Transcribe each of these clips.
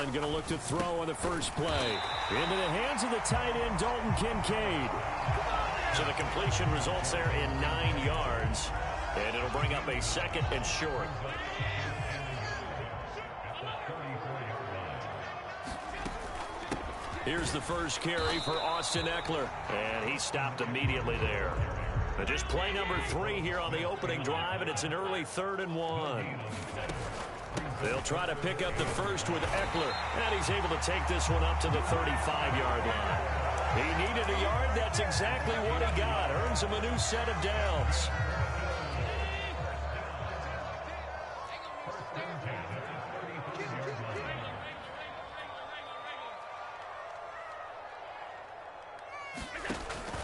Allen going to look to throw on the first play. Into the hands of the tight end, Dalton Kincaid. So the completion results there in 9 yards. And it'll bring up a 2nd and short. Here's the first carry for Austin Ekeler. And he stopped immediately there. But just play number 3 here on the opening drive, and it's an early 3rd and 1. They'll try to pick up the first with Ekeler. And he's able to take this one up to the 35-yard line. He needed a yard. That's exactly what he got. Earns him a new set of downs.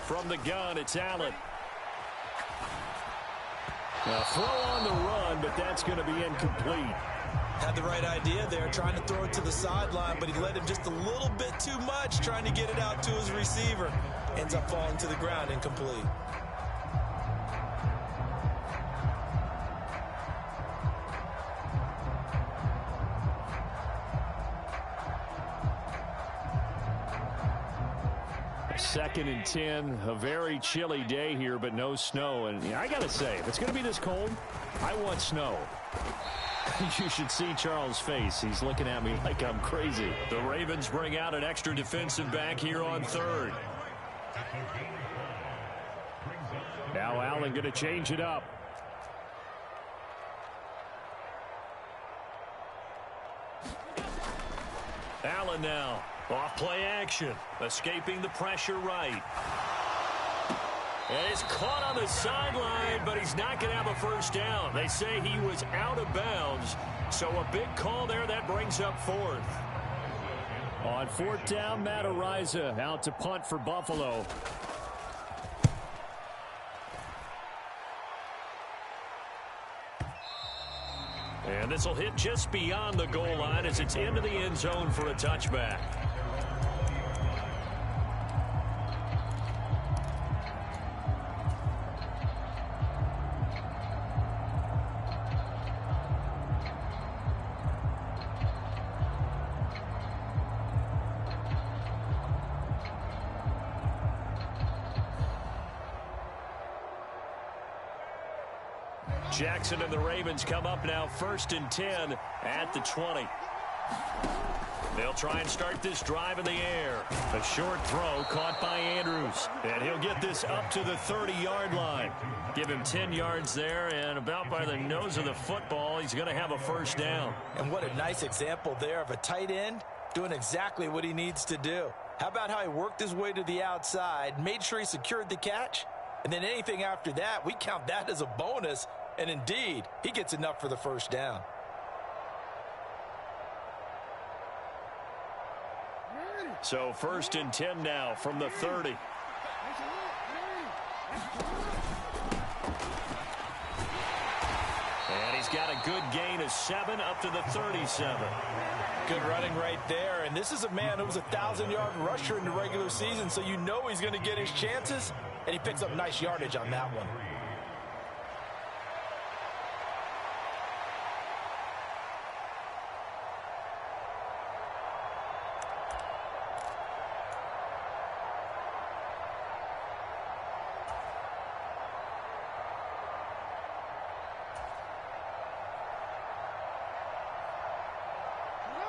From the gun, it's Allen. Now throw on the run, but that's going to be incomplete. Had the right idea there, trying to throw it to the sideline, but he led him just a little bit too much, trying to get it out to his receiver. Ends up falling to the ground, incomplete. Second and 10, a very chilly day here, but no snow. And I got to say, if it's going to be this cold, I want snow. You should see Charles' face. He's looking at me like I'm crazy. The Ravens bring out an extra defensive back here on 3rd. Now Allen going to change it up. Allen now. Off play action. Escaping the pressure right. And it's caught on the sideline, but he's not going to have a first down. They say he was out of bounds. So a big call there that brings up 4th. On 4th down, Matt Araiza out to punt for Buffalo. And this will hit just beyond the goal line as it's into the end zone for a touchback. Jackson and the Ravens come up now 1st and 10 at the 20. They'll try and start this drive in the air. A short throw caught by Andrews. And he'll get this up to the 30-yard line. Give him 10 yards there, and about by the nose of the football, he's going to have a first down. And what a nice example there of a tight end doing exactly what he needs to do. How about how he worked his way to the outside, made sure he secured the catch, and then anything after that, we count that as a bonus. And indeed, he gets enough for the first down. So 1st and 10 now from the 30. And he's got a good gain of 7 up to the 37. Good running right there. And this is a man who was a 1,000-yard rusher in the regular season, so you know he's going to get his chances. And he picks up nice yardage on that one.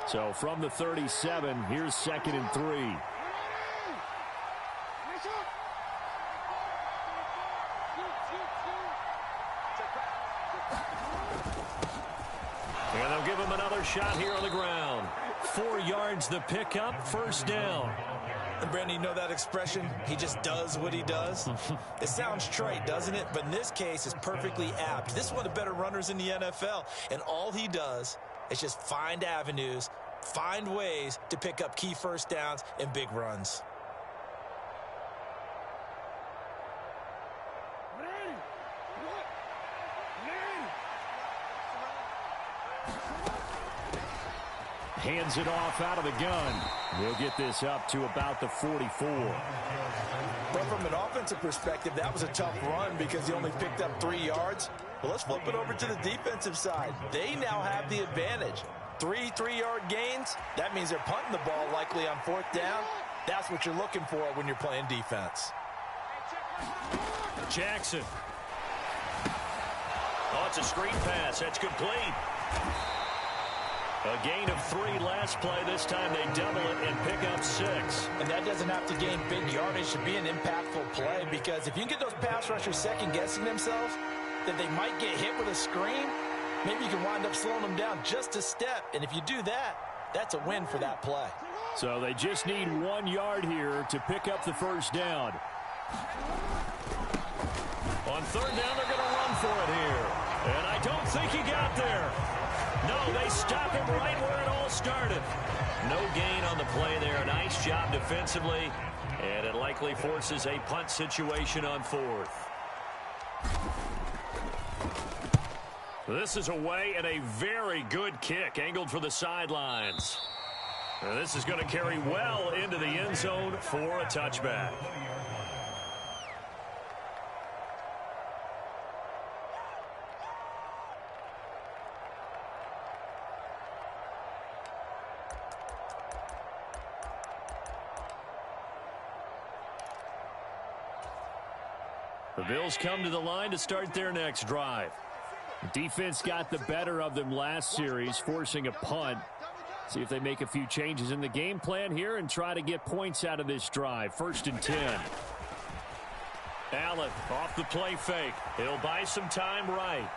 So from the 37, here's 2nd and 3. And they'll give him another shot here on the ground. 4 yards the pickup, first down. And Brandon, you know that expression? He just does what he does. It sounds trite, doesn't it? But in this case, it's perfectly apt. This is one of the better runners in the NFL. And all he does is just find avenues, find ways to pick up key first downs and big runs. Hands it off out of the gun. He'll get this up to about the 44. But from an offensive perspective, that was a tough run because he only picked up 3 yards. Well, let's flip it over to the defensive side. They now have the advantage. Three 3-yard gains, that means they're punting the ball likely on 4th down. That's what you're looking for when you're playing defense. Jackson. Oh, it's a screen pass. That's complete. A gain of 3 last play. This time they double it and pick up 6. And that doesn't have to gain big yardage to be an impactful play, because if you get those pass rushers second-guessing themselves that they might get hit with a screen, maybe you can wind up slowing them down just a step. And if you do that, that's a win for that play. So they just need 1 yard here to pick up the first down. On 3rd down, they're going to run for it here. And I don't think he got there. No, they stop him right where it all started. No gain on the play there. Nice job defensively. And it likely forces a punt situation on 4th. This is away and a very good kick angled for the sidelines. And this is going to carry well into the end zone for a touchback. The Bills come to the line to start their next drive. The defense got the better of them last series, forcing a punt. See if they make a few changes in the game plan here and try to get points out of this drive. 1st and 10. Allen off the play fake. He'll buy some time right.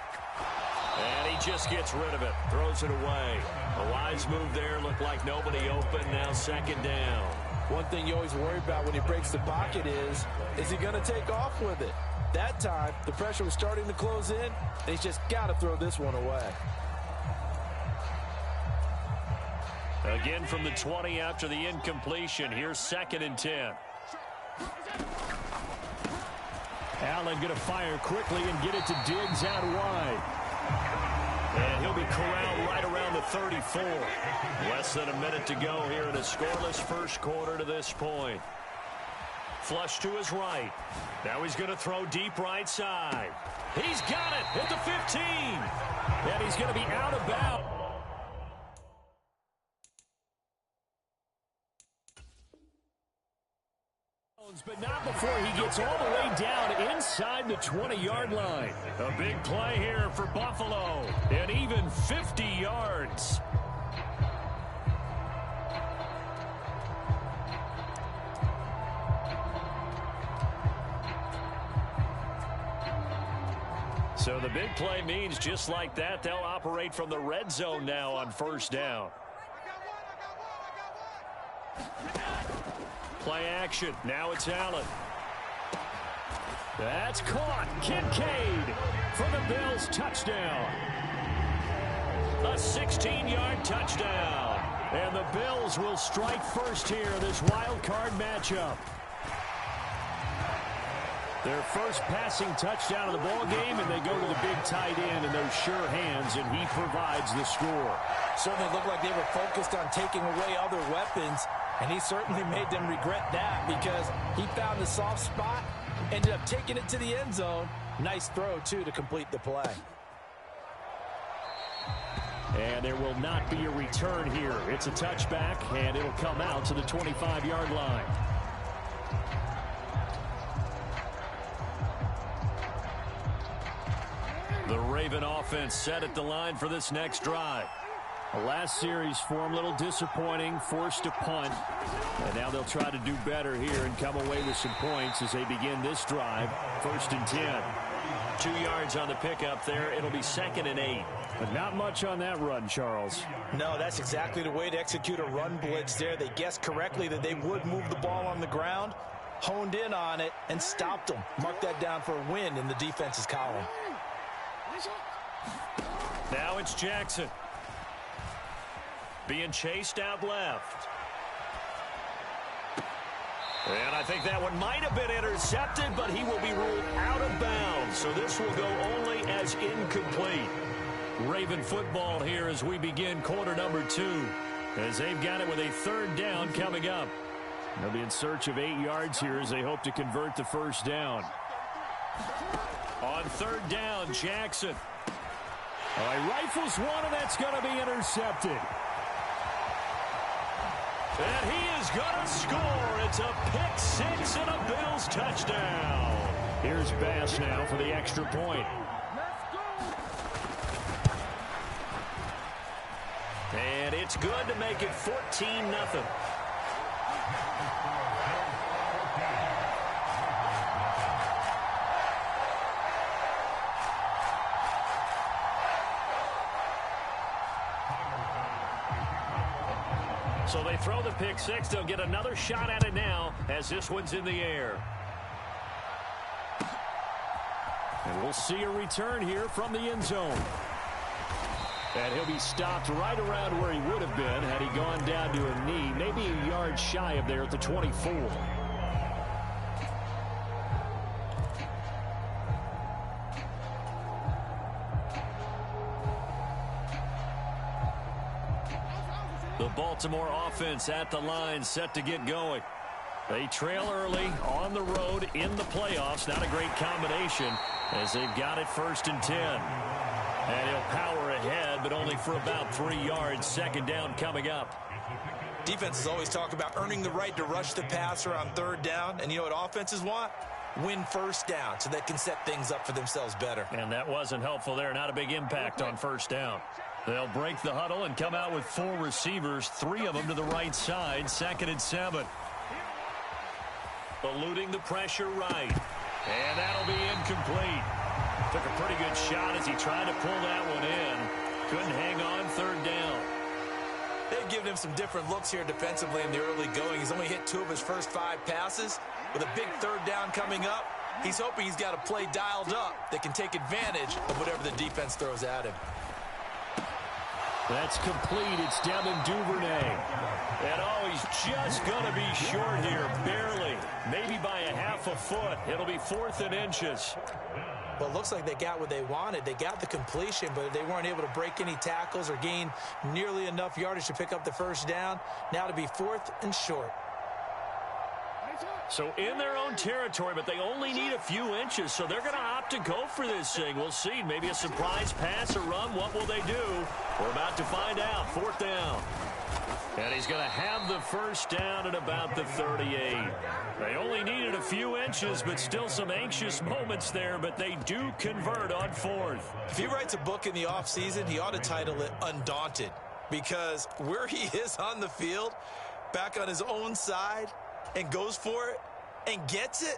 And he just gets rid of it. Throws it away. A wise move there. Looked like nobody open. Now 2nd down. One thing you always worry about when he breaks the pocket is he going to take off with it? That time, the pressure was starting to close in, and he's just got to throw this one away. Again from the 20 after the incompletion. Here's 2nd and 10. Allen going to fire quickly and get it to Diggs out wide. And he'll be corralled right around the 34. Less than a minute to go here in a scoreless first quarter to this point. Flush to his right. Now he's going to throw deep right side. He's got it at the 15. And he's going to be out of bounds. But not before he gets all the way down inside the 20-yard line. A big play here for Buffalo. And even 50 yards. So the big play means just like that, they'll operate from the red zone now on 1st down. Play action. Now it's Allen. That's caught. Kincaid for the Bills. Touchdown. A 16-yard touchdown. And the Bills will strike first here in this wild card matchup. Their first passing touchdown of the ball game, and they go to the big tight end in those sure hands, and he provides the score. Certainly looked like they were focused on taking away other weapons, and he certainly made them regret that because he found the soft spot, ended up taking it to the end zone. Nice throw, too, to complete the play. And there will not be a return here. It's a touchback, and it'll come out to the 25-yard line. The Raven offense set at the line for this next drive. The last series for them, a little disappointing, forced a punt. And now they'll try to do better here and come away with some points as they begin this drive. 1st and 10. 2 yards on the pickup there. It'll be 2nd and 8. But not much on that run, Charles. No, that's exactly the way to execute a run blitz there. They guessed correctly that they would move the ball on the ground, honed in on it, and stopped them. Mark that down for a win in the defense's column. Now it's Jackson. Being chased out left. And I think that one might have been intercepted, but he will be ruled out of bounds. So this will go only as incomplete. Raven football here as we begin quarter number 2. As they've got it with a 3rd down coming up. They'll be in search of 8 yards here as they hope to convert the first down. On 3rd down, Jackson. Oh, he rifles one, and that's going to be intercepted. And he is going to score. It's a pick six and a Bills touchdown. Here's Bass now for the extra point. And it's good to make it 14-0. So they throw the pick six. They'll get another shot at it now as this one's in the air. And we'll see a return here from the end zone. And he'll be stopped right around where he would have been had he gone down to a knee, maybe a yard shy of there at the 24. The Baltimore offense at the line, set to get going. They trail early on the road in the playoffs. Not a great combination as they've got it 1st and 10. And he'll power ahead, but only for about 3 yards. 2nd down coming up. Defenses always talk about earning the right to rush the passer on 3rd down. And you know what offenses want? Win 1st down so they can set things up for themselves better. And that wasn't helpful there. Not a big impact on 1st down. They'll break the huddle and come out with 4 receivers, 3 of them to the right side. 2nd and 7. Eluding the pressure right. And that'll be incomplete. Took a pretty good shot as he tried to pull that one in. Couldn't hang on 3rd down. They've given him some different looks here defensively in the early going. He's only hit 2 of his first 5 passes. With a big 3rd down coming up, he's hoping he's got a play dialed up that can take advantage of whatever the defense throws at him. That's complete. It's Devin Duvernay. And oh, he's just going to be short here, barely. Maybe by a half a foot. It'll be 4th and inches. Well, it looks like they got what they wanted. They got the completion, but they weren't able to break any tackles or gain nearly enough yardage to pick up the 1st down. Now to be 4th and short. So in their own territory, but they only need a few inches, so they're going to opt to go for this thing. We'll see. Maybe a surprise pass or run. What will they do? We're about to find out. 4th down. And he's going to have the 1st down at about the 38. They only needed a few inches, but still some anxious moments there, but they do convert on 4th. If he writes a book in the offseason, he ought to title it Undaunted, because where he is on the field, back on his own side, and goes for it and gets it,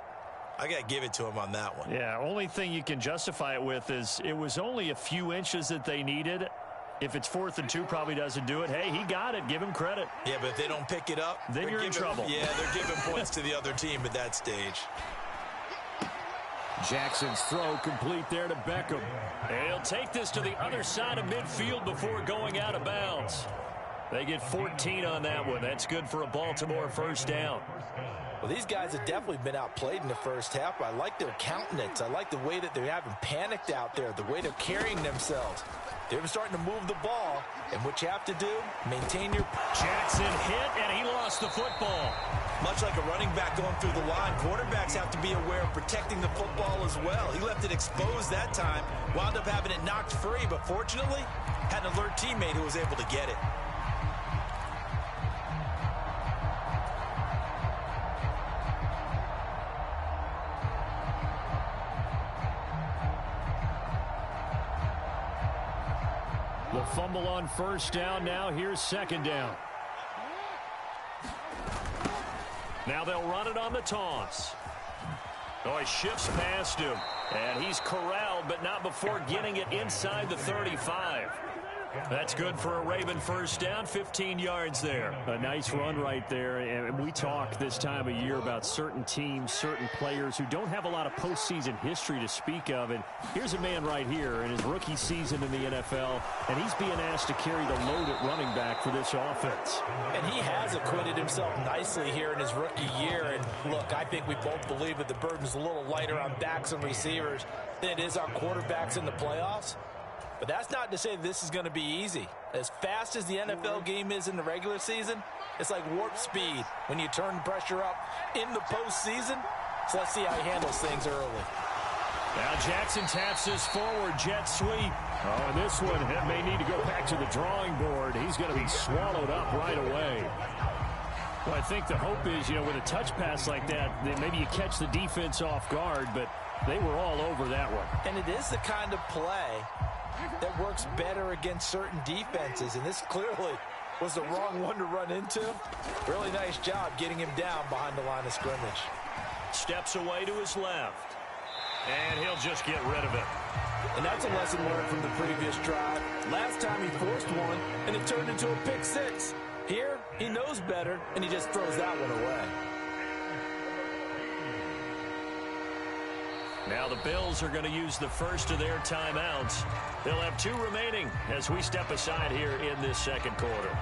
I got to give it to him on that one. Yeah, only thing you can justify it with is it was only a few inches that they needed. If it's 4th and 2, probably doesn't do it. Hey, he got it. Give him credit. Yeah, but if they don't pick it up, then you're in trouble. Yeah, they're giving points to the other team at that stage. Jackson's throw complete there to Beckham. And he'll take this to the other side of midfield before going out of bounds. They get 14 on that one. That's good for a Baltimore 1st down. Well, these guys have definitely been outplayed in the 1st half, but I like their countenance. I like the way that they haven't panicked out there, the way they're carrying themselves. They're starting to move the ball, and what you have to do, maintain your... Jackson hit, and he lost the football. Much like a running back going through the line, quarterbacks have to be aware of protecting the football as well. He left it exposed that time, wound up having it knocked free, but fortunately, had an alert teammate who was able to get it. The fumble on 1st down. Now here's 2nd down. Now they'll run it on the toss. Oh, he shifts past him. And he's corralled, but not before getting it inside the 35. That's good for a Raven 1st down, 15 yards there. A nice run right there. And we talk this time of year about certain teams, certain players who don't have a lot of postseason history to speak of. And here's a man right here in his rookie season in the NFL, and he's being asked to carry the load at running back for this offense. And he has acquitted himself nicely here in his rookie year. And look, I think we both believe that the burden's a little lighter on backs and receivers than it is on quarterbacks in the playoffs. But that's not to say this is going to be easy. As fast as the NFL game is in the regular season, it's like warp speed when you turn pressure up in the postseason. So let's see how he handles things early. Now Jackson taps this forward jet sweep. Oh, and this one may need to go back to the drawing board. He's going to be swallowed up right away. Well, I think the hope is, with a touch pass like that, then maybe you catch the defense off guard, but they were all over that one. And it is the kind of play that works better against certain defenses, and this clearly was the wrong one to run into. Really nice job getting him down behind the line of scrimmage. Steps away to his left. And he'll just get rid of it. And that's a lesson learned from the previous drive. Last time he forced one, and it turned into a pick six. Here, he knows better, and he just throws that one away. Now the Bills are going to use the first of their timeouts. They'll have 2 remaining as we step aside here in this second quarter.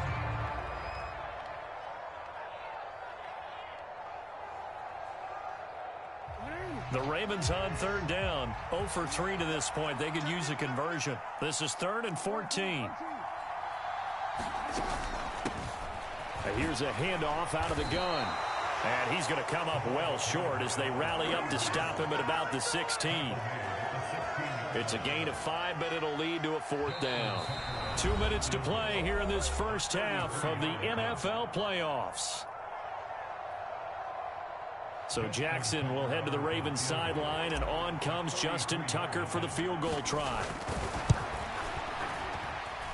The Ravens on third down. 0 for 3 to this point. They could use a conversion. This is 3rd and 14. Here's a handoff out of the gun. And he's going to come up well short as they rally up to stop him at about the 16. It's a gain of 5, but it'll lead to a 4th down. 2 minutes to play here in this first half of the NFL playoffs. So Jackson will head to the Ravens sideline, and on comes Justin Tucker for the field goal try.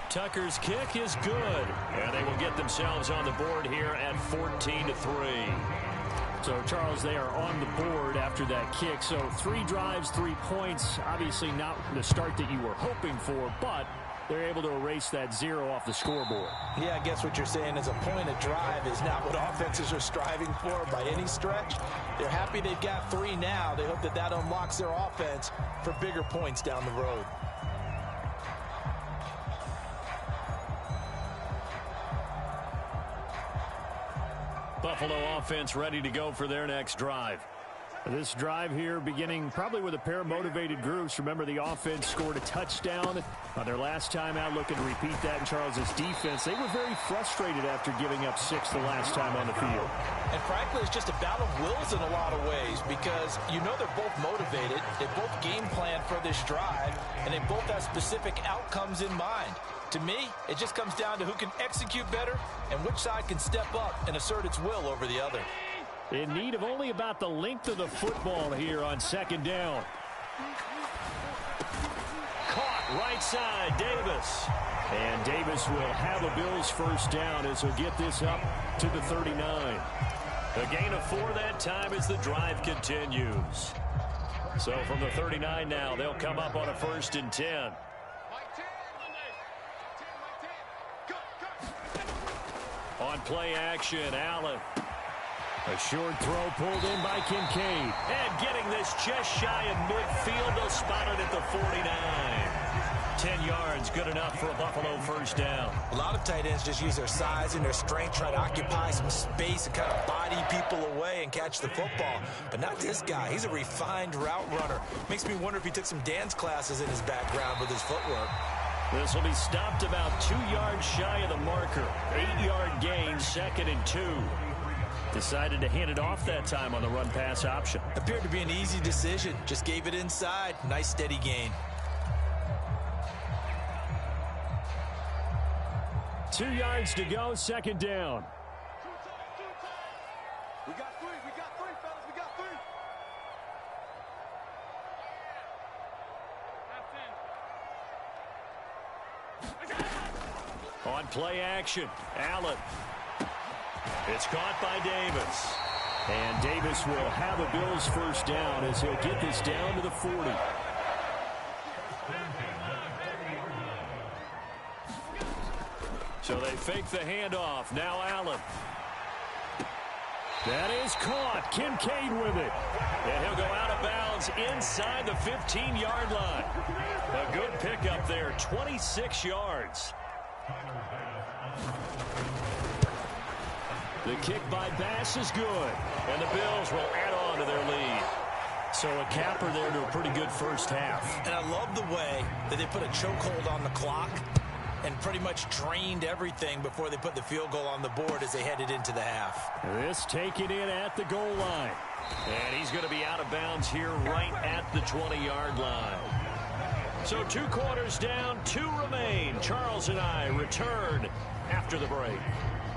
Tucker's kick is good, and they will get themselves on the board here at 14-3. So, Charles, they are on the board after that kick. So 3 drives, 3 points. Obviously not the start that you were hoping for, but they're able to erase that 0 off the scoreboard. Yeah, I guess what you're saying is a point of drive is not what offenses are striving for by any stretch. They're happy they've got 3 now. They hope that that unlocks their offense for bigger points down the road. Buffalo offense ready to go for their next drive. This drive here beginning probably with a pair of motivated groups. Remember, the offense scored a touchdown on their last time out, looking to repeat that in Charles's defense. They were very frustrated after giving up 6 the last time on the field. And frankly, it's just a battle of wills in a lot of ways because they're both motivated. They both game plan for this drive, and they both have specific outcomes in mind. To me, it just comes down to who can execute better and which side can step up and assert its will over the other. In need of only about the length of the football here on 2nd down. Caught right side, Davis. And Davis will have a Bills first down as he'll get this up to the 39. A gain of 4 that time as the drive continues. So from the 39 now, they'll come up on a 1st and 10. On play action, Allen. A short throw pulled in by Kincaid. And getting this just shy of midfield, they'll spot it at the 49. 10 yards, good enough for a Buffalo first down. A lot of tight ends just use their size and their strength, try to occupy some space and kind of body people away and catch the football. But not this guy. He's a refined route runner. Makes me wonder if he took some dance classes in his background with his footwork. This will be stopped about 2 yards shy of the marker. 8-yard gain, 2nd and 2. Decided to hand it off that time on the run-pass option. Appeared to be an easy decision. Just gave it inside. Nice steady gain. 2 yards to go, 2nd down. We got 3, fellas, we got 3. On play action, Allen. It's caught by Davis. And Davis will have a Bills first down as he'll get this down to the 40. So they fake the handoff. Now Allen. That is caught. Kincaid with it. And he'll go out of bounds inside the 15-yard line. A good pickup there, 26 yards. The kick by Bass is good. And the Bills will add on to their lead. So a capper there to a pretty good first half. And I love the way that they put a chokehold on the clock. and pretty much drained everything before they put the field goal on the board as they headed into the half. This taken in at the goal line. And he's going to be out of bounds here right at the 20-yard line. So 2 quarters down, 2 remain. Charles and I return after the break.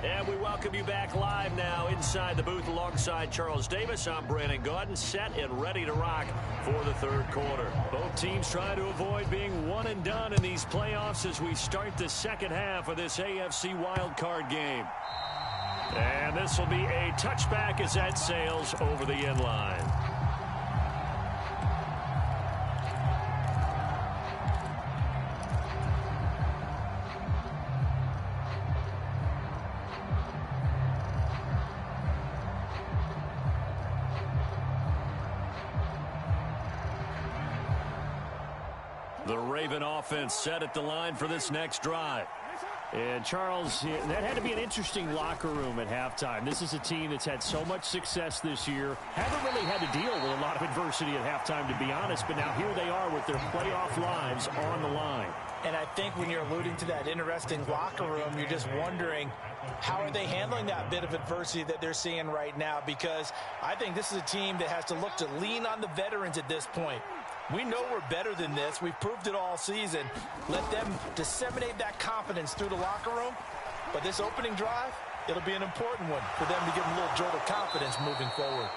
And we welcome you back live now inside the booth alongside Charles Davis. I'm Brandon Gaudin, set and ready to rock for the 3rd quarter. Both teams trying to avoid being one and done in these playoffs as we start the second half of this AFC wildcard game. And this will be a touchback as that sails over the end line. The Raven offense set at the line for this next drive. And Charles, that had to be an interesting locker room at halftime. This is a team that's had so much success this year. Haven't really had to deal with a lot of adversity at halftime, to be honest. But now here they are with their playoff lives on the line. And I think when you're alluding to that interesting locker room, you're just wondering, how are they handling that bit of adversity that they're seeing right now? Because I think this is a team that has to look to lean on the veterans at this point. We know we're better than this. We've proved it all season. Let them disseminate that confidence through the locker room. But this opening drive, it'll be an important one for them to give them a little jolt of confidence moving forward.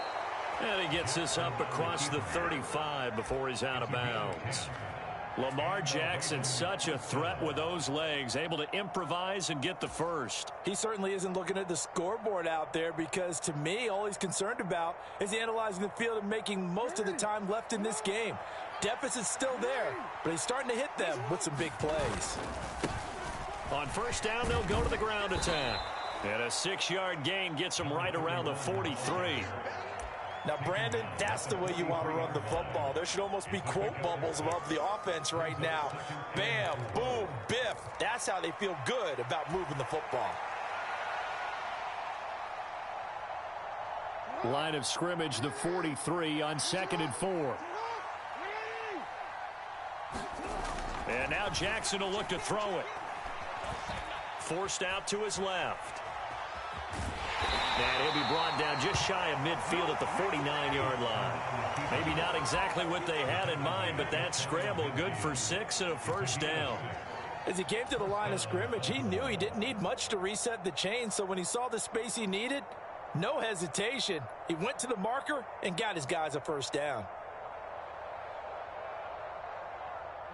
And he gets this up across the 35 before he's out of bounds. Lamar Jackson, such a threat with those legs, able to improvise and get the first. He certainly isn't looking at the scoreboard out there because, to me, all he's concerned about is analyzing the field and making most of the time left in this game. Deficit's still there, but he's starting to hit them with some big plays. On first down, they'll go to the ground attack. And a 6-yard gain gets them right around the 43. Now, Brandon, that's the way you want to run the football. There should almost be quote bubbles above the offense right now. Bam, boom, biff. That's how they feel good about moving the football. Line of scrimmage, the 43 on 2nd and 4. And now Jackson will look to throw it. Forced out to his left. And he'll be brought down just shy of midfield at the 49-yard line. Maybe not exactly what they had in mind, but that scramble good for 6 and a first down. As he came to the line of scrimmage, he knew he didn't need much to reset the chain, so when he saw the space he needed, no hesitation. He went to the marker and got his guys a first down.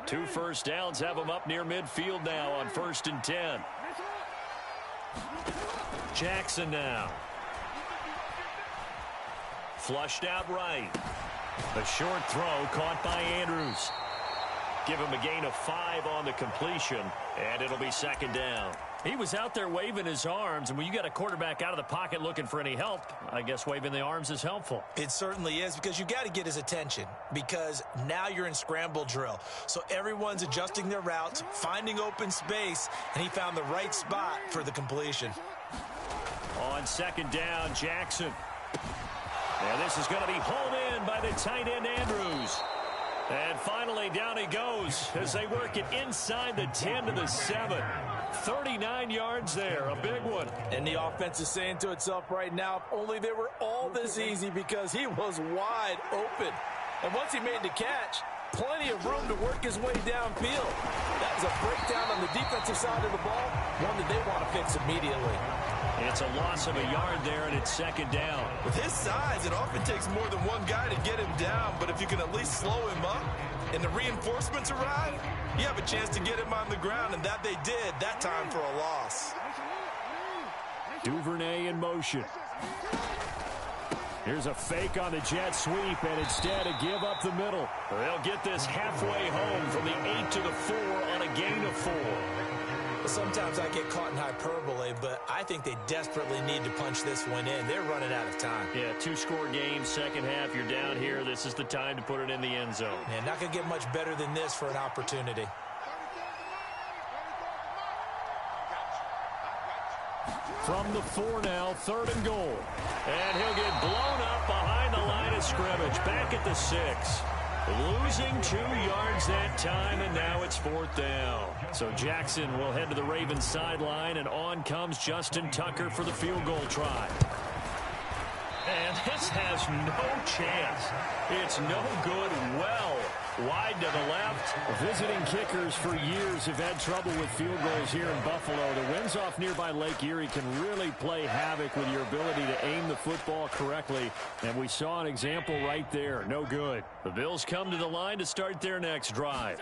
2 first downs have him up near midfield now on 1st and 10. Jackson now. Flushed out right. A short throw caught by Andrews. Give him a gain of 5 on the completion, and it'll be 2nd down. He was out there waving his arms, and when you got a quarterback out of the pocket looking for any help, I guess waving the arms is helpful. It certainly is, because you got to get his attention, because now you're in scramble drill. So everyone's adjusting their routes, finding open space, and he found the right spot for the completion. On 2nd down, Jackson. And this is going to be hauled in by the tight end, Andrews. And finally, down he goes as they work it inside the 10 to the 7. 39 yards there, a big one. And the offense is saying to itself right now, if only they were all this easy, because he was wide open. And once he made the catch, plenty of room to work his way downfield. That was a breakdown on the defensive side of the ball, one that they want to fix immediately. It's a loss of a yard there, and it's 2nd down. With his size, it often takes more than one guy to get him down, but if you can at least slow him up and the reinforcements arrive, you have a chance to get him on the ground, and that they did that time for a loss. Duvernay in motion. Here's a fake on the jet sweep, and instead a give up the middle. They'll get this halfway home from the 8 to the 4 on a gain of 4. Sometimes I get caught in hyperbole, but I think they desperately need to punch this one in. They're running out of time. Yeah, 2-score game, second half. You're down here. This is the time to put it in the end zone. Man, not going to get much better than this for an opportunity. From the 4 now, 3rd and goal. And he'll get blown up behind the line of scrimmage. Back at the 6. Losing 2 yards that time, and now it's 4th down. So Jackson will head to the Ravens sideline, and on comes Justin Tucker for the field goal try. And this has no chance. It's no good. Well wide to the left. Visiting kickers for years have had trouble with field goals here in Buffalo. The winds off nearby Lake Erie can really play havoc with your ability to aim the football correctly. And we saw an example right there. No good. The Bills come to the line to start their next drive.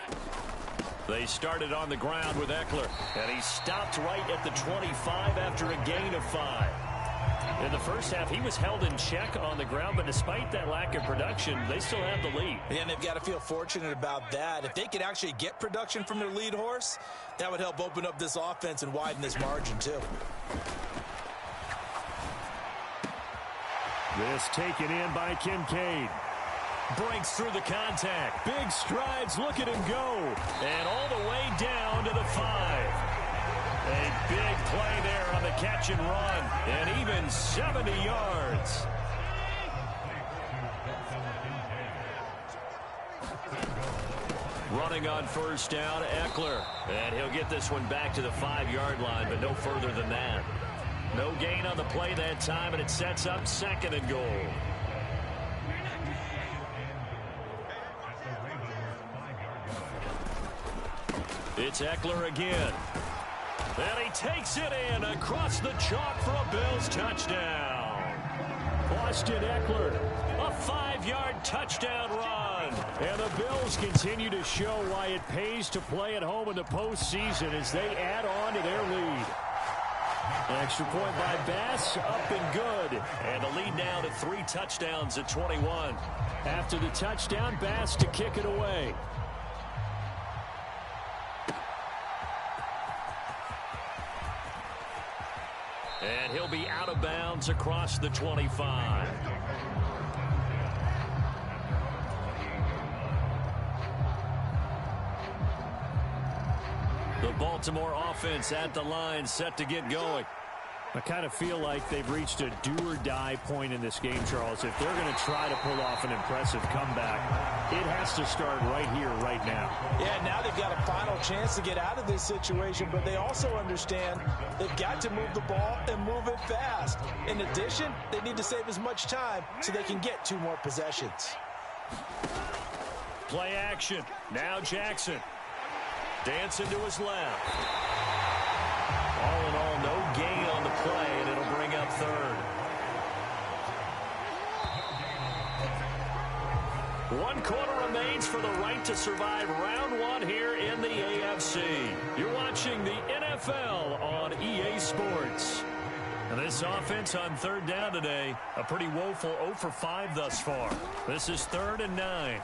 They started on the ground with Eckler, and he stopped right at the 25 after a gain of 5. In the first half, he was held in check on the ground, but despite that lack of production, they still have the lead. And they've got to feel fortunate about that. If they could actually get production from their lead horse, that would help open up this offense and widen this margin, too. This taken in by Kincaid. Breaks through the contact. Big strides. Look at him go. And all the way down to the 5. A big play there on the catch and run. And even 70 yards. Running on first down, Eckler. And he'll get this one back to the 5-yard line, but no further than that. No gain on the play that time, and it sets up 2nd and goal. It's Eckler again. And he takes it in across the chalk for a Bills touchdown. Austin Eckler. A 5-yard touchdown run. And the Bills continue to show why it pays to play at home in the postseason as they add on to their lead. Extra point by Bass, up and good. And the lead now to 3 touchdowns at 21. After the touchdown, Bass to kick it away. And he'll be out of bounds across the 25. The Baltimore offense at the line, set to get going. I kind of feel like they've reached a do-or-die point in this game, Charles. If they're going to try to pull off an impressive comeback, it has to start right here, right now. Yeah, now they've got a final chance to get out of this situation, but they also understand they've got to move the ball and move it fast. In addition, they need to save as much time so they can get 2 more possessions. Play action. Now Jackson. Dancing to his left. All in all, no gain on the play, and it'll bring up 3rd. 1 quarter remains for the right to survive round 1 here in the AFC. You're watching the NFL on EA Sports. And this offense on 3rd down today, a pretty woeful 0 for 5 thus far. This is 3rd and 9.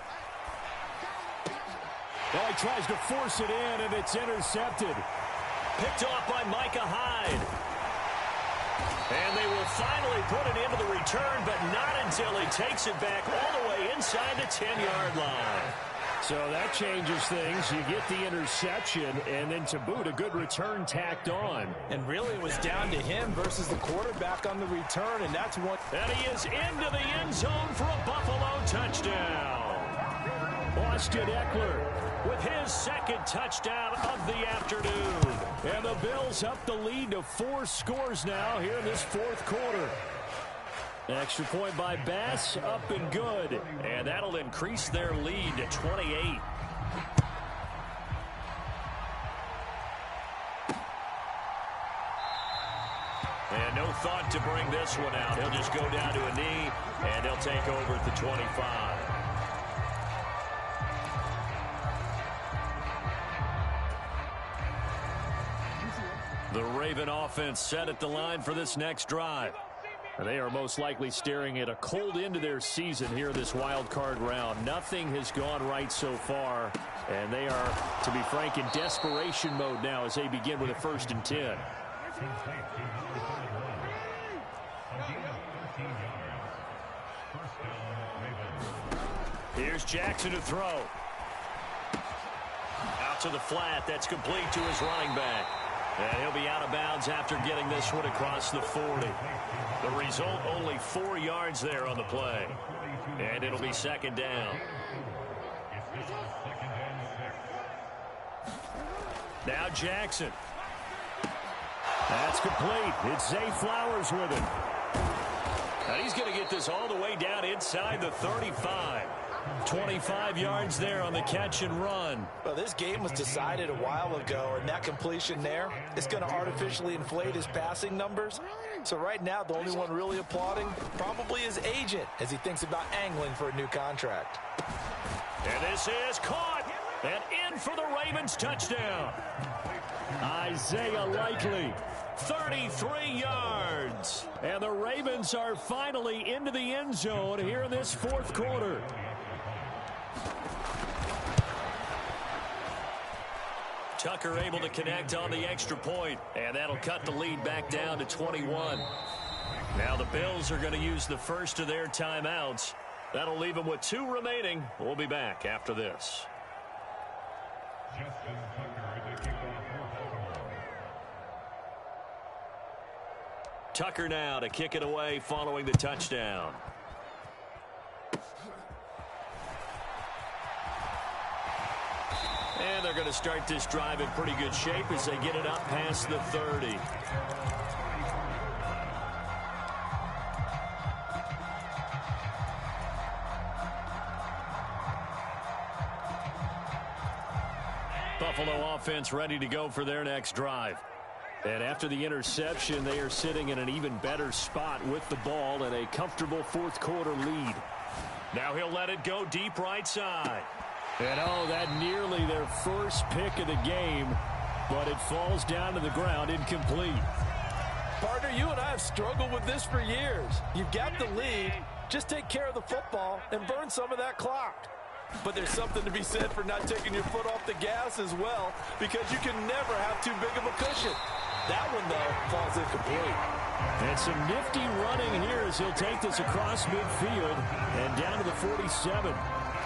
Well, he tries to force it in, and it's intercepted. Picked off by Micah Hyde. And they will finally put it into the return, but not until he takes it back all the way inside the 10-yard line. So that changes things. You get the interception, and then to boot, a good return tacked on. And really, it was down to him versus the quarterback on the return, and that's what... And he is into the end zone for a Buffalo touchdown. Austin Eckler with his 2nd touchdown of the afternoon. And the Bills up the lead to 4 scores now here in this 4th quarter. Extra point by Bass, up and good. And that'll increase their lead to 28. And no thought to bring this one out. He'll just go down to a knee, and he'll take over at the 25. The Raven offense set at the line for this next drive. They are most likely staring at a cold end to their season here this wild card round. Nothing has gone right so far, and they are, to be frank, in desperation mode now as they begin with a 1st and 10. Here's Jackson to throw. Out to the flat. That's complete to his running back. And he'll be out of bounds after getting this one across the 40. The result, only 4 yards there on the play. And it'll be 2nd down. Now Jackson. That's complete. It's Zay Flowers with it. And he's going to get this all the way down inside the 35. 25 yards there on the catch and run. Well, this game was decided a while ago, and that completion there is going to artificially inflate his passing numbers. So right now, the only one really applauding probably his agent as he thinks about angling for a new contract. And this is caught and in for the Ravens touchdown. Isaiah Likely, 33 yards. And the Ravens are finally into the end zone here in this fourth quarter. Tucker able to connect on the extra point, and that'll cut the lead back down to 21. Now the Bills are going to use the first of their timeouts. That'll leave them with 2 remaining. We'll be back after this. Tucker now to kick it away following the touchdown. And they're going to start this drive in pretty good shape as they get it up past the 30. Buffalo offense ready to go for their next drive. And after the interception, they are sitting in an even better spot with the ball and a comfortable fourth quarter lead. Now he'll let it go deep right side. And oh, that nearly their first pick of the game, but it falls down to the ground incomplete. Partner, you and I have struggled with this for years. You've got the lead. Just take care of the football and burn some of that clock. But there's something to be said for not taking your foot off the gas as well, because you can never have too big of a cushion. That one, though, falls incomplete. And some nifty running here as he'll take this across midfield and down to the 47.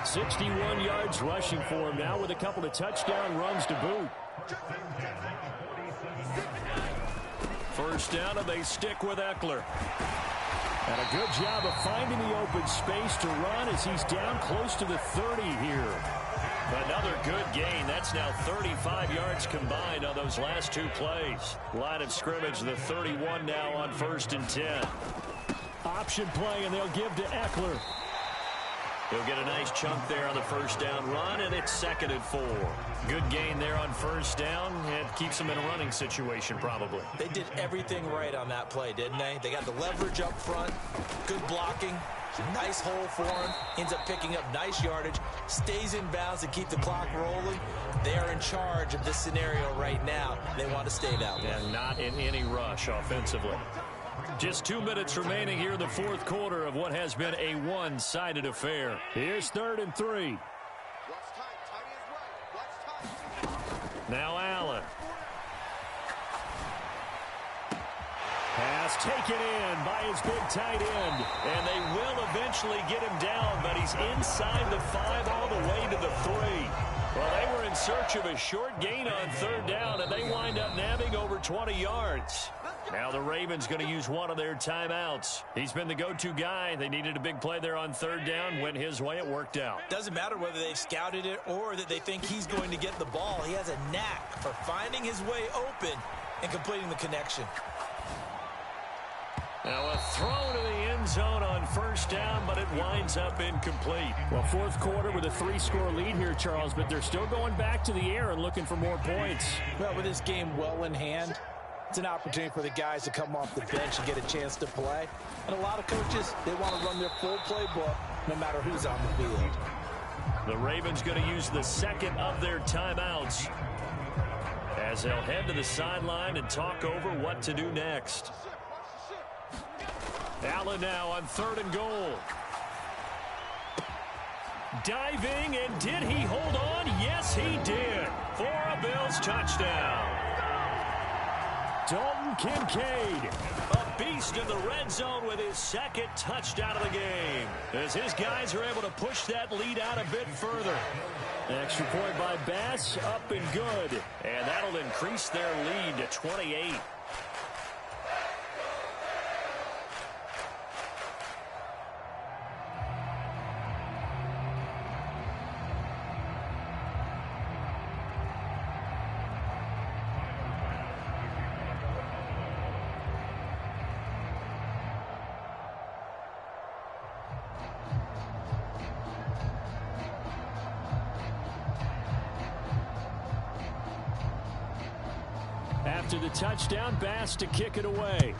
61 yards rushing for him now with a couple of touchdown runs to boot. First down, and they stick with Eckler. And a good job of finding the open space to run as he's down close to the 30 here. Another good gain. That's now 35 yards combined on those last 2 plays. Line of scrimmage, the 31 now on 1st and 10. Option play, and they'll give to Eckler. He'll get a nice chunk there on the first down run, and it's 2nd and 4. Good gain there on first down. It keeps them in a running situation probably. They did everything right on that play, didn't they? They got the leverage up front, good blocking, nice hole for him, ends up picking up nice yardage, stays in bounds to keep the clock rolling. They are in charge of this scenario right now. They want to stay that way. And not in any rush offensively. Just 2 minutes remaining here in the fourth quarter of what has been a one-sided affair. Here's 3rd and 3. Now Allen. Pass taken in by his big tight end. And they will eventually get him down, but he's inside the 5 all the way to the 3. Well, they were in search of a short gain on 3rd down, and they wind up nabbing over 20 yards. Now the Ravens going to use one of their timeouts. He's been the go-to guy. They needed a big play there on 3rd down. Went his way. It worked out. Doesn't matter whether they've scouted it or that they think he's going to get the ball. He has a knack for finding his way open and completing the connection. Now a throw to the end zone on 1st down, but it winds up incomplete. Well, fourth quarter with a 3-score lead here, Charles, but they're still going back to the air and looking for more points. Well, with this game well in hand, it's an opportunity for the guys to come off the bench and get a chance to play. And a lot of coaches, they want to run their full playbook no matter who's on the field. The Ravens going to use the 2nd of their timeouts as they'll head to the sideline and talk over what to do next. Allen now on 3rd and goal. Diving, and did he hold on? Yes, he did. For a Bills touchdown. Dalton Kincaid. A beast in the red zone with his 2nd touchdown of the game, as his guys are able to push that lead out a bit further. Extra point by Bass, up and good. And that'll increase their lead to 28. After the touchdown, Bass to kick it away.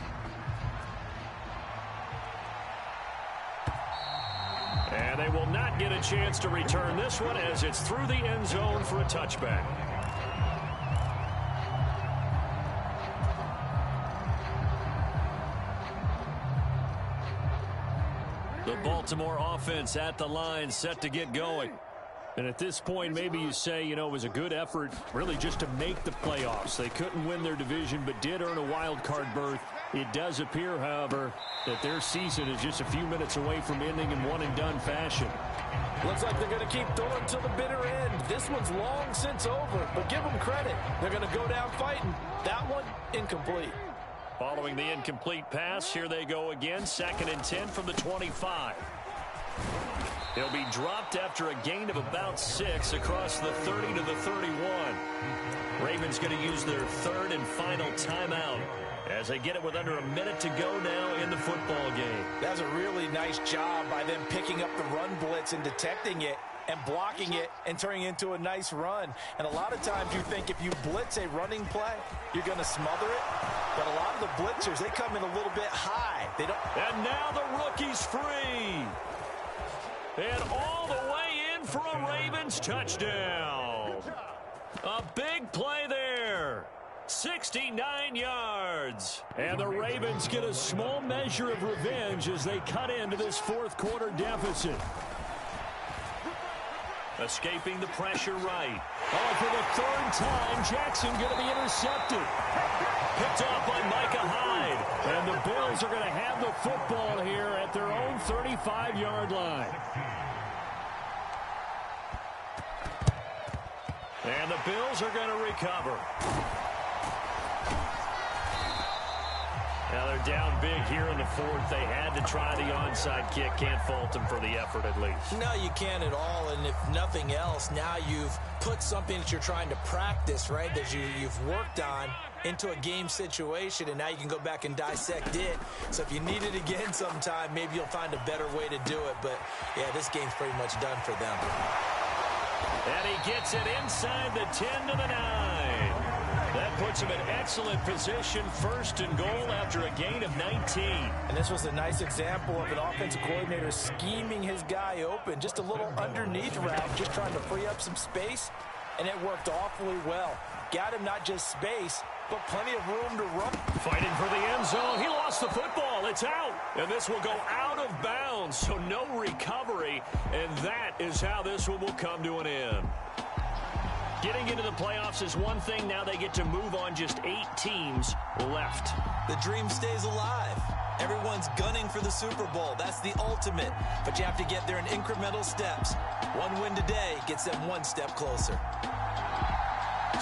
And they will not get a chance to return this one as it's through the end zone for a touchback. The Baltimore offense at the line, set to get going. And at this point, maybe you say, you know, it was a good effort really just to make the playoffs. They couldn't win their division but did earn a wild card berth. It does appear, however, that their season is just a few minutes away from ending in one-and-done fashion. Looks like they're going to keep throwing till the bitter end. This one's long since over, but give them credit. They're going to go down fighting. That one, incomplete. Following the incomplete pass, here they go again. 2nd and 10 from the 25. He'll be dropped after a gain of about 6 across the 30 to the 31. Ravens going to use their 3rd and final timeout as they get it with under a minute to go now in the football game. That's a really nice job by them picking up the run blitz and detecting it and blocking it and turning it into a nice run. And a lot of times you think if you blitz a running play, you're going to smother it. But a lot of the blitzers, they come in a little bit high. They don't. And now the rookie's free. And all the way in for a Ravens touchdown. A big play there. 69 yards. And the Ravens get a small measure of revenge as they cut into this fourth-quarter deficit. Escaping the pressure right. Oh, for the 3rd time, Jackson going to be intercepted. Picked off by Micah Hyde. And the Bills are going to have the football here at their own 35-yard line. And the Bills are going to recover. Now they're down big here in the 4th. They had to try the onside kick. Can't fault them for the effort at least. No, you can't at all. And if nothing else, now you've put something that you're trying to practice, right, that you've worked on into a game situation, and now you can go back and dissect it. So if you need it again sometime, maybe you'll find a better way to do it. But, yeah, this game's pretty much done for them. And he gets it inside the 10 to the 9. That puts him in excellent position, 1st and goal after a gain of 19. And this was a nice example of an offensive coordinator scheming his guy open. Just a little underneath route, just trying to free up some space, and it worked awfully well. Got him not just space, but plenty of room to run. Fighting for the end zone. He lost the football. It's out. And this will go out of bounds, so no recovery. And that is how this one will come to an end. Getting into the playoffs is one thing. Now they get to move on. Just 8 teams left. The dream stays alive. Everyone's gunning for the Super Bowl. That's the ultimate. But you have to get there in incremental steps. One win today gets them one step closer.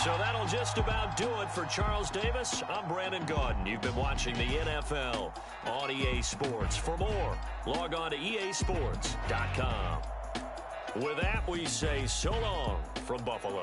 So that'll just about do it for Charles Davis. I'm Brandon Gaudin. You've been watching the NFL on EA Sports. For more, log on to easports.com. With that, we say so long from Buffalo.